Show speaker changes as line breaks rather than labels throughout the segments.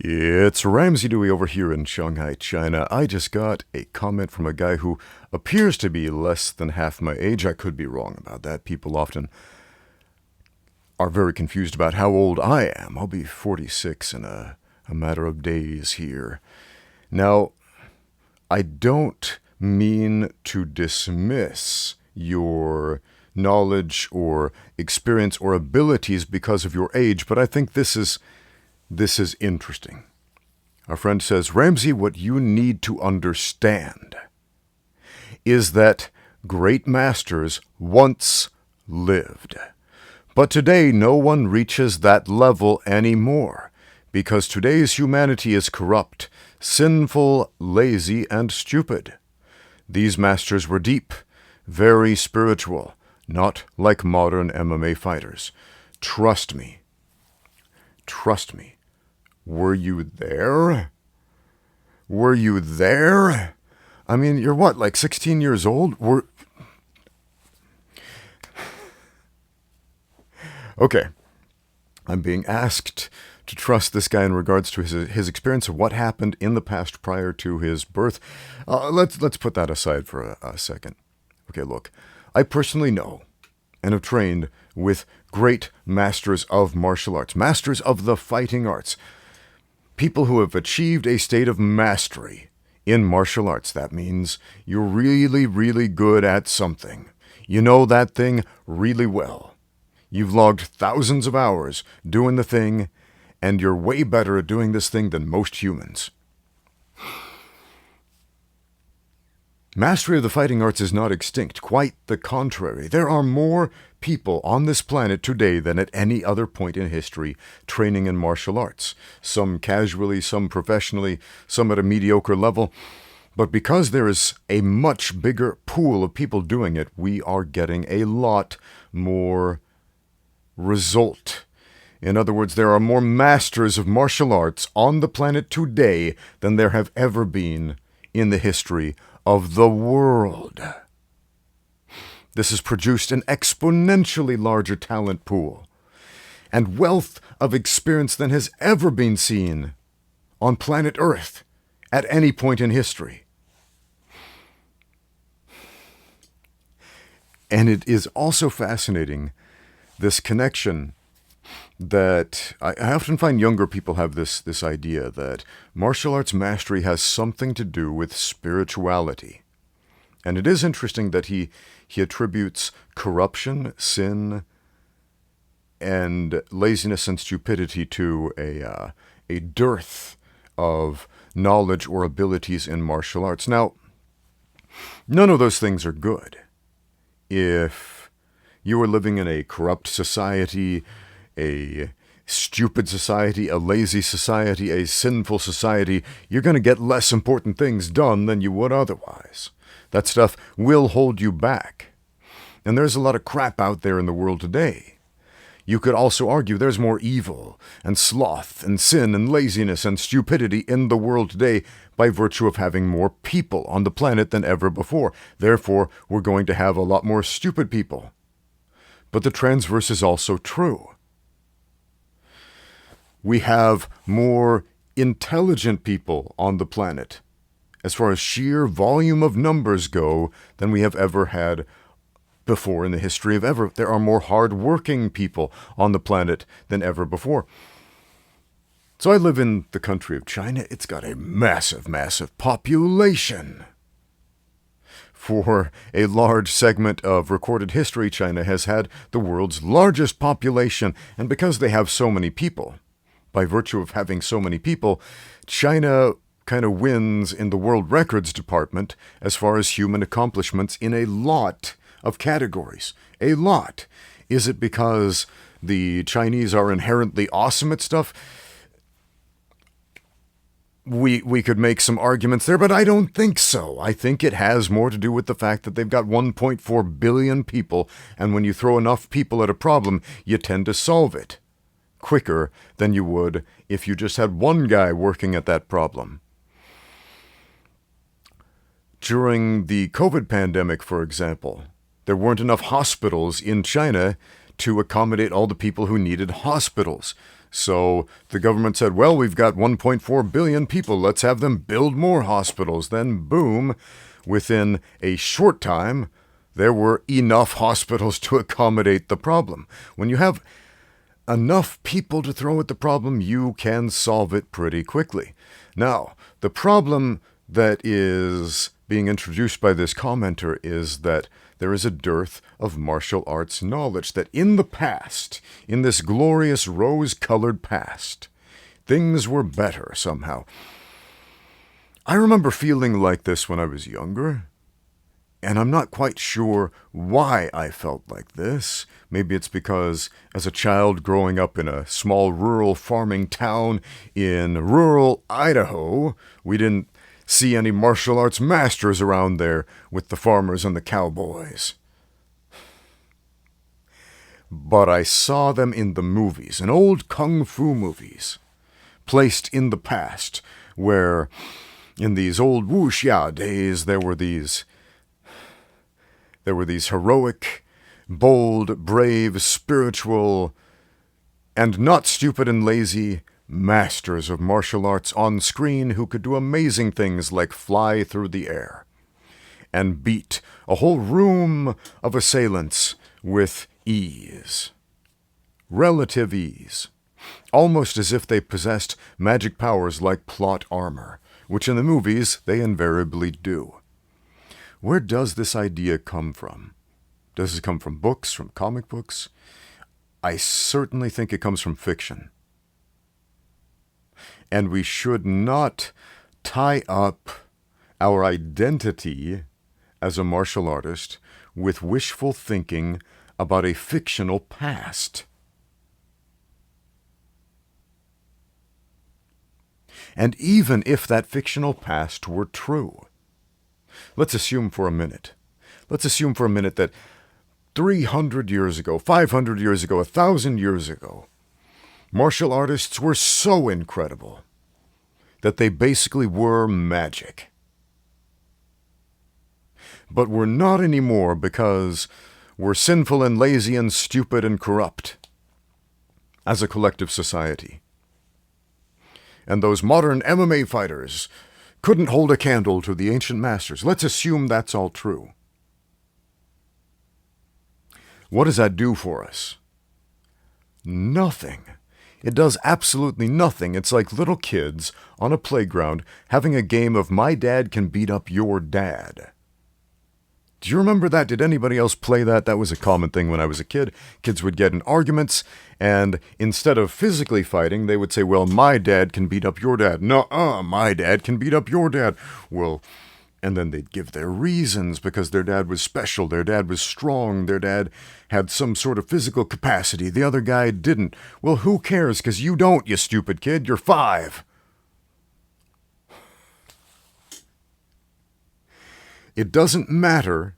It's Ramsey Dewey over here in Shanghai, China. I just got a comment from a guy who appears to be less than half my age. I could be wrong about that. People often are very confused about how old I am. I'll be 46 in a matter of days here. Now, I don't mean to dismiss your knowledge or experience or abilities because of your age, but I think this is interesting. Our friend says, Ramsey, what you need to understand is that great masters once lived. But today no one reaches that level anymore, because today's humanity is corrupt, sinful, lazy, and stupid. These masters were deep, very spiritual, not like modern MMA fighters. Trust me. Trust me. Were you there? Were you there? I mean, you're what, like 16 years old? Okay. I'm being asked to trust this guy in regards to his experience of what happened in the past prior to his birth. Let's put that aside for a second. Okay, look. I personally know and have trained with great masters of martial arts, masters of the fighting arts, people who have achieved a state of mastery in martial arts. That means you're really, really good at something. You know that thing really well. You've logged thousands of hours doing the thing, and you're way better at doing this thing than most humans. Mastery of the fighting arts is not extinct. Quite the contrary. There are more people on this planet today than at any other point in history training in martial arts. Some casually, some professionally, some at a mediocre level. But because there is a much bigger pool of people doing it, we are getting a lot more result. In other words, there are more masters of martial arts on the planet today than there have ever been in the history of the world. This has produced an exponentially larger talent pool and wealth of experience than has ever been seen on planet Earth at any point in history. And it is also fascinating, this connection that I often find younger people have this idea that martial arts mastery has something to do with spirituality. And it is interesting that he attributes corruption, sin, and laziness and stupidity to a dearth of knowledge or abilities in martial arts. Now, none of those things are good. If you are living in a corrupt society, a stupid society, a lazy society, a sinful society, you're going to get less important things done than you would otherwise. That stuff will hold you back. And there's a lot of crap out there in the world today. You could also argue there's more evil and sloth and sin and laziness and stupidity in the world today by virtue of having more people on the planet than ever before. Therefore, we're going to have a lot more stupid people. But the transverse is also true. We have more intelligent people on the planet, as far as sheer volume of numbers go, than we have ever had before in the history of ever. There are more hard-working people on the planet than ever before. So I live in the country of China. It's got a massive, massive population. For a large segment of recorded history, China has had the world's largest population, and because they have so many people, by virtue of having so many people, China kind of wins in the world records department as far as human accomplishments in a lot of categories. A lot. Is it because the Chinese are inherently awesome at stuff? We could make some arguments there, but I don't think so. I think it has more to do with the fact that they've got 1.4 billion people, and when you throw enough people at a problem, you tend to solve it quicker than you would if you just had one guy working at that problem. During the COVID pandemic, for example, there weren't enough hospitals in China to accommodate all the people who needed hospitals. So the government said, well, we've got 1.4 billion people. Let's have them build more hospitals. Then, boom, within a short time, there were enough hospitals to accommodate the problem. When you have enough people to throw at the problem, you can solve it pretty quickly. Now, the problem that is being introduced by this commenter is that there is a dearth of martial arts knowledge, that in the past, in this glorious rose-colored past, things were better somehow. I remember feeling like this when I was younger, and I'm not quite sure why I felt like this. Maybe it's because as a child growing up in a small rural farming town in rural Idaho, we didn't see any martial arts masters around there with the farmers and the cowboys. But I saw them in the movies, in old kung fu movies, placed in the past, where in these old wuxia days there were these heroic, bold, brave, spiritual, and not stupid and lazy masters of martial arts on screen who could do amazing things like fly through the air and beat a whole room of assailants with ease. Relative ease. Almost as if they possessed magic powers like plot armor, which in the movies they invariably do. Where does this idea come from? Does it come from books, from comic books? I certainly think it comes from fiction. And we should not tie up our identity as a martial artist with wishful thinking about a fictional past. And even if that fictional past were true, let's assume for a minute that 300 years ago, 500 years ago, 1,000 years ago, martial artists were so incredible that they basically were magic. But we're not anymore because we're sinful and lazy and stupid and corrupt as a collective society. And those modern MMA fighters couldn't hold a candle to the ancient masters. Let's assume that's all true. What does that do for us? Nothing. It does absolutely nothing. It's like little kids on a playground having a game of my dad can beat up your dad. Do you remember that? Did anybody else play that? That was a common thing when I was a kid. Kids would get in arguments, and instead of physically fighting, they would say, well, my dad can beat up your dad. Nuh-uh, my dad can beat up your dad. Well, and then they'd give their reasons because their dad was special, their dad was strong, their dad had some sort of physical capacity, the other guy didn't. Well, who cares? Because you don't, you stupid kid. You're 5. It doesn't matter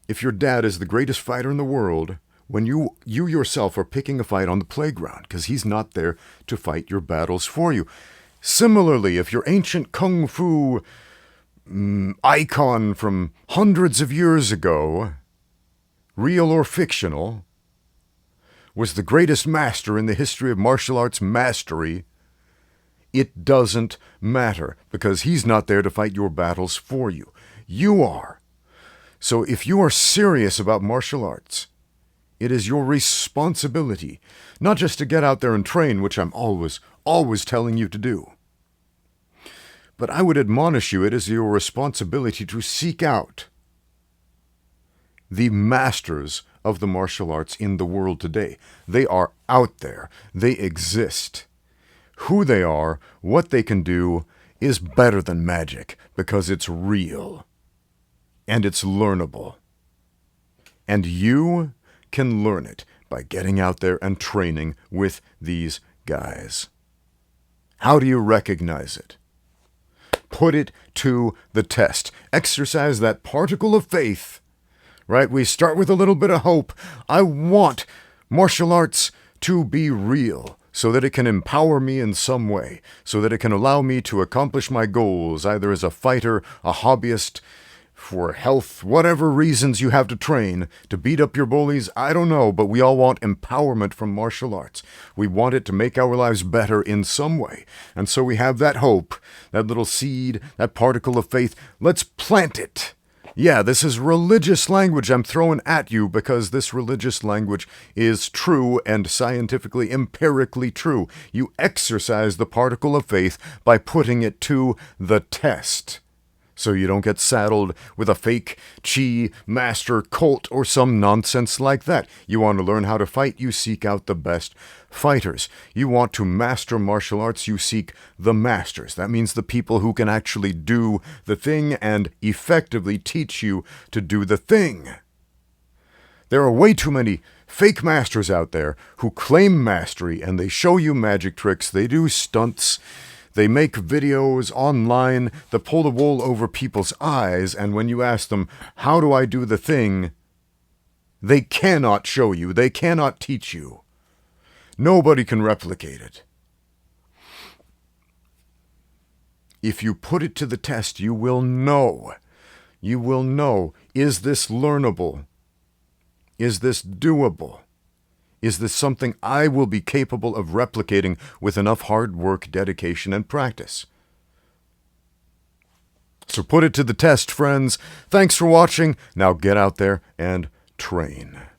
if your dad is the greatest fighter in the world when you yourself are picking a fight on the playground, because he's not there to fight your battles for you. Similarly, if your ancient kung fu icon from hundreds of years ago, real or fictional, was the greatest master in the history of martial arts mastery, it doesn't matter, because he's not there to fight your battles for you. You are. So if you are serious about martial arts, it is your responsibility not just to get out there and train, which I'm always telling you to do, but I would admonish you, it is your responsibility to seek out the masters of the martial arts in the world today. They are out there. They exist. Who they are, what they can do, is better than magic because it's real. And it's learnable. And you can learn it by getting out there and training with these guys. How do you recognize it? Put it to the test. Exercise that particle of faith, right? We start with a little bit of hope. I want martial arts to be real so that it can empower me in some way, so that it can allow me to accomplish my goals, either as a fighter, a hobbyist, for health, whatever reasons you have to train, to beat up your bullies, I don't know, but we all want empowerment from martial arts. We want it to make our lives better in some way. And so we have that hope, that little seed, that particle of faith. Let's plant it. Yeah, this is religious language I'm throwing at you because this religious language is true and scientifically, empirically true. You exercise the particle of faith by putting it to the test. So you don't get saddled with a fake chi master cult or some nonsense like that. You want to learn how to fight, you seek out the best fighters. You want to master martial arts, you seek the masters. That means the people who can actually do the thing and effectively teach you to do the thing. There are way too many fake masters out there who claim mastery and they show you magic tricks, they do stunts. They make videos online that pull the wool over people's eyes, and when you ask them, how do I do the thing, they cannot show you, they cannot teach you. Nobody can replicate it. If you put it to the test, you will know. You will know, is this learnable? Is this doable? Is this something I will be capable of replicating with enough hard work, dedication, and practice? So put it to the test, friends. Thanks for watching. Now get out there and train.